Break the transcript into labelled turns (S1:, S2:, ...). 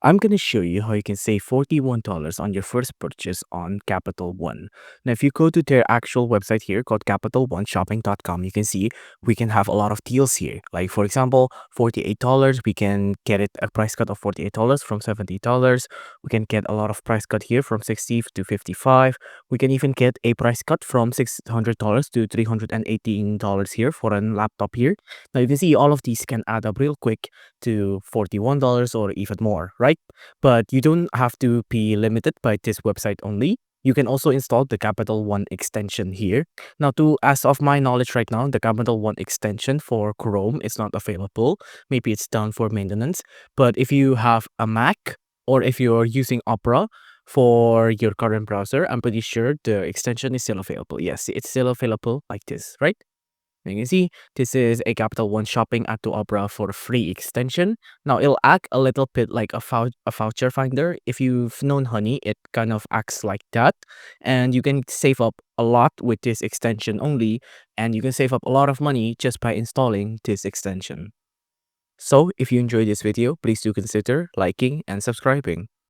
S1: I'm going to show you how you can save $41 on your first purchase on Capital One. Now, if you go to their actual website here called CapitalOneShopping.com, you can see we can have a lot of deals here. Like, for example, $48, we can get it a price cut of $48 from $70. We can get a lot of price cut here from 60 to 55. We can even get a price cut from $600 to $318 here for a laptop here. Now, you can see all of these can add up real quick to $41 or even more, right? But you don't have to be limited by this website only. You can also install the Capital One extension here. Now, as of my knowledge right now, the Capital One extension for Chrome is not available. Maybe it's done for maintenance. But if you have a Mac or if you're using Opera for your current browser, I'm pretty sure the extension is still available. Yes, it's still available like this, right? You can see this is a Capital One Shopping Add to Opera for a free extension. Now it'll act a little bit like a voucher finder. If you've known Honey, it kind of acts like that. And you can save up a lot with this extension only. And you can save up a lot of money just by installing this extension. So if you enjoyed this video, please do consider liking and subscribing.